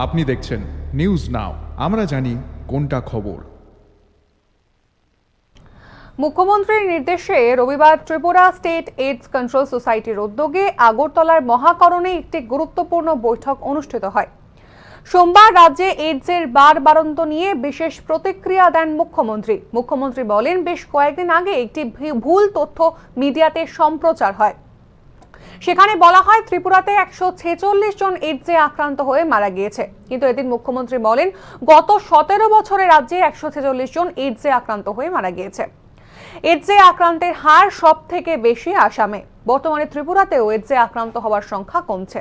আপনি দেখছেন news now, আমরা জানি কোনটা খবর। মুখ্যমন্ত্রীর নির্দেশে রবিবার ত্রিপুরা স্টেট এইডস কন্ট্রোল সোসাইটির উদ্যোগে আগরতলার মহাকরণে একটি গুরুত্বপূর্ণ বৈঠক অনুষ্ঠিত হয়। সোমবার রাজ্যে এইডসের বাড়ন্ত নিয়ে বিশেষ প্রতিক্রিয়া দেন মুখ্যমন্ত্রী বলেন, বেশ কয়েকদিন আগে একটি ভুল তথ্য মিডিয়াতে সম্প্রচার হয়। সেখানে বলা হয় ত্রিপুরাতে 146 জন এইডসে আক্রান্ত হয়ে মারা গিয়েছে, কিন্তু এদিন মুখ্যমন্ত্রী বলেন গত 17 বছরে রাজ্যে 146 জন এইডসে আক্রান্ত হয়ে মারা গিয়েছে। এইডসে আক্রান্তের হার সব থেকে বেশি আসামে। বর্তমানে ত্রিপুরাতেও এইডসে আক্রান্ত হওয়ার সংখ্যা কমছে।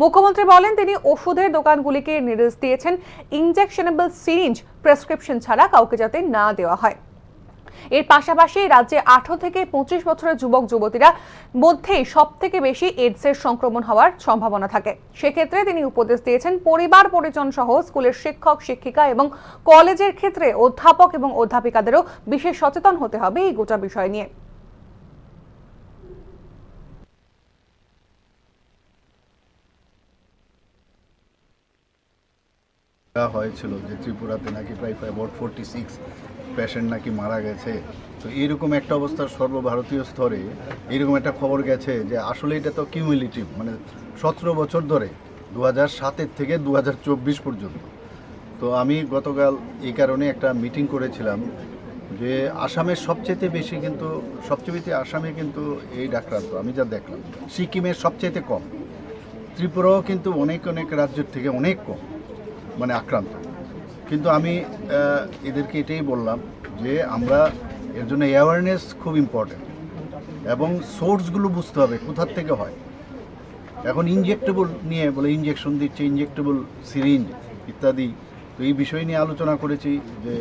মুখ্যমন্ত্রী বলেন, তিনি ওষুধের দোকানগুলিকে নির্দেশ দিয়েছেন ইনজেকশনেবল সিরিঞ্জ প্রেসক্রিপশন ছাড়া কাউকে যাতে না দেওয়া হয়। এর পাশাপাশি রাজ্যে 18 থেকে 25 বছরের যুবক যুবতীরা মধ্যেই সব থেকে বেশি এইডসের সংক্রমণ হওয়ার সম্ভাবনা থাকে। সেক্ষেত্রে তিনি উপদেশ দিয়েছেন পরিবার পরিজন সহ স্কুলের শিক্ষক শিক্ষিকা এবং কলেজের ক্ষেত্রে অধ্যাপক এবং অধ্যাপিকাদেরও বিশেষ সচেতন হতে হবে এই গোটা বিষয় নিয়ে। হয়েছিল যে ত্রিপুরাতে নাকি প্রায় অ্যাবাউট 46 পেশেন্ট নাকি মারা গেছে। তো এইরকম একটা অবস্থা সর্বভারতীয় স্তরে এইরকম একটা খবর গেছে যে আসলে এটা তো কিউমুলেটিভ, মানে 17 বছর ধরে 2007 থেকে 2024 পর্যন্ত। তো আমি গতকাল এই কারণে একটা মিটিং করেছিলাম যে আসামের সবচেয়ে বেশি কিন্তু আসামে কিন্তু এই আক্রান্ত আমি যা দেখলাম, সিকিমের সবচেয়ে কম, ত্রিপুরাও কিন্তু অনেক রাজ্যের থেকে অনেক কম মানে আক্রান্ত। কিন্তু আমি এদেরকে এটাই বললাম যে আমরা এর জন্য অ্যাওয়ারনেস খুব ইম্পর্টেন্ট এবং সোর্সগুলো বুঝতে হবে কোথার থেকে হয়। এখন ইনজেক্টেবল নিয়ে বলে ইনজেকশন দিচ্ছে, ইনজেক্টেবল সিরিঞ্জ ইত্যাদি। তো এই বিষয় নিয়ে আলোচনা করেছি যে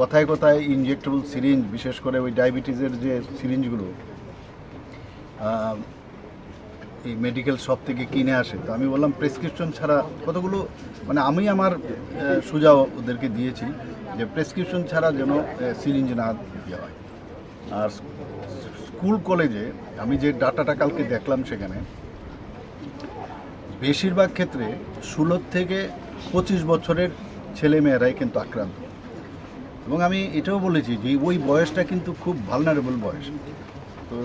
কথায় কথায় ইনজেক্টেবল সিরিঞ্জ, বিশেষ করে ওই ডায়াবেটিসের যে সিরিঞ্জগুলো এই মেডিকেল শপ থেকে কিনে আসে। তো আমি বললাম প্রেসক্রিপশন ছাড়া কতগুলো, মানে আমি আমার সুঝাও ওদেরকে দিয়েছি যে প্রেসক্রিপশন ছাড়া যেন সিরিঞ্জ না দেওয়া হয়। আর স্কুল কলেজে আমি যে ডাটাটা কালকে দেখলাম, সেখানে বেশিরভাগ ক্ষেত্রে 16 থেকে 25 বছরের ছেলেমেয়েরাই কিন্তু আক্রান্ত। এবং আমি এটাও বলেছি যে ওই বয়সটা কিন্তু খুব ভালনারেবল বয়স। তো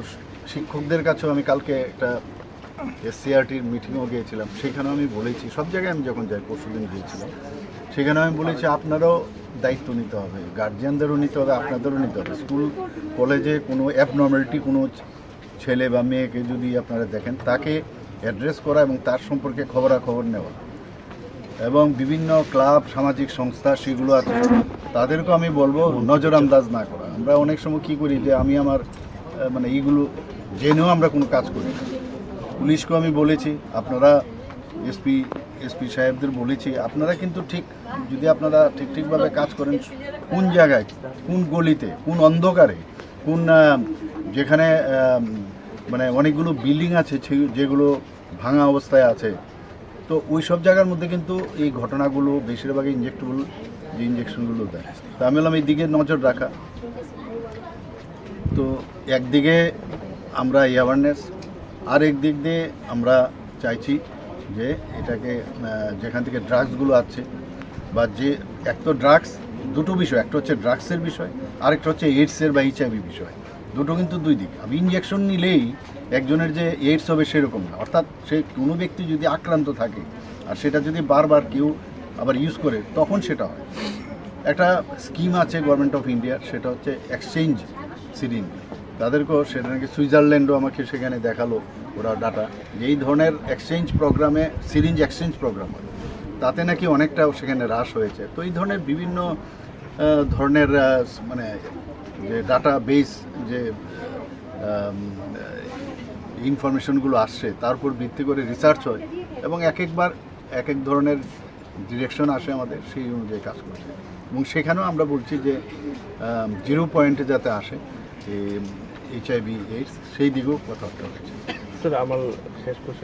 শিক্ষকদের কাছেও আমি কালকে একটা এসসিআরটির মিটিংও গিয়েছিলাম, সেখানেও আমি বলেছি, সব জায়গায় আমি যখন যাই, পরশুদিন গিয়েছিলাম, সেখানেও আমি বলেছি আপনারাও দায়িত্ব নিতে হবে, গার্জিয়ানদেরও নিতে হবে, আপনাদেরও নিতে হবে। স্কুল কলেজে কোনো অ্যাবনর্মালিটি কোনো ছেলে বা মেয়েকে যদি আপনারা দেখেন, তাকে অ্যাড্রেস করা এবং তার সম্পর্কে খবরাখবর নেওয়া। এবং বিভিন্ন ক্লাব, সামাজিক সংস্থা সেগুলো আছে, তাদেরকেও আমি বলবো নজরআন্দাজ না করা। আমরা অনেক সময় কী করি যে আমি আমার মানে এইগুলো জেনেও আমরা কোনো কাজ করি না। পুলিশকেও আমি বলেছি, আপনারা এসপি সাহেবদের বলেছি, আপনারা কিন্তু যদি আপনারা ঠিকভাবে কাজ করেন, কোন জায়গায়, কোন গলিতে, কোন অন্ধকারে, কোন যেখানে মানে অনেকগুলো বিল্ডিং আছে যেগুলো ভাঙা অবস্থায় আছে, তো ওই সব জায়গার মধ্যে কিন্তু এই ঘটনাগুলো বেশিরভাগই ইনজেক্টেবল যে ইনজেকশনগুলো দেয়। তো আমি বললাম এই দিকে নজর রাখা। তো একদিকে আমরা অ্যাওয়ারনেস, আর একদিক দিয়ে আমরা চাইছি যে এটাকে যেখান থেকে ড্রাগসগুলো আছে বা যে এক তো ড্রাগস, দুটো বিষয়, একটা হচ্ছে ড্রাগসের বিষয়, আরেকটা হচ্ছে এইডসের বা এইচআইভি বিষয়। দুটো কিন্তু দুই দিক। আমি ইনজেকশন নিলেই একজনের যে এইডস হবে সেরকম না, অর্থাৎ সে কোনো ব্যক্তি যদি আক্রান্ত থাকে আর সেটা যদি বারবার কেউ আবার ইউজ করে, তখন সেটা হয়। একটা স্কিম আছে গভর্নমেন্ট অফ ইন্ডিয়ার, সেটা হচ্ছে এক্সচেঞ্জ সিরিঞ্জ। তাদেরকেও সেটা নাকি সুইজারল্যান্ডও আমাকে সেখানে দেখালো ওরা ডাটা, যে এই ধরনের এক্সচেঞ্জ প্রোগ্রামে, সিরিঞ্জ এক্সচেঞ্জ প্রোগ্রাম হয়, তাতে নাকি অনেকটাও সেখানে হ্রাস হয়েছে। তো এই ধরনের বিভিন্ন ধরনের মানে যে ডাটা বেস, যে ইনফরমেশনগুলো আসছে, তার উপর ভিত্তি করে রিসার্চ হয় এবং একবার এক ধরনের ডিরেকশন আসে আমাদের, সেই অনুযায়ী কাজ করছে। এবং সেখানেও আমরা বলছি যে 0 পয়েন্টে যাতে আসে এইচআইভি এইডস, সেই দিকেও কথাবার্তা হয়েছে। স্যার, আমার শেষ প্রশ্ন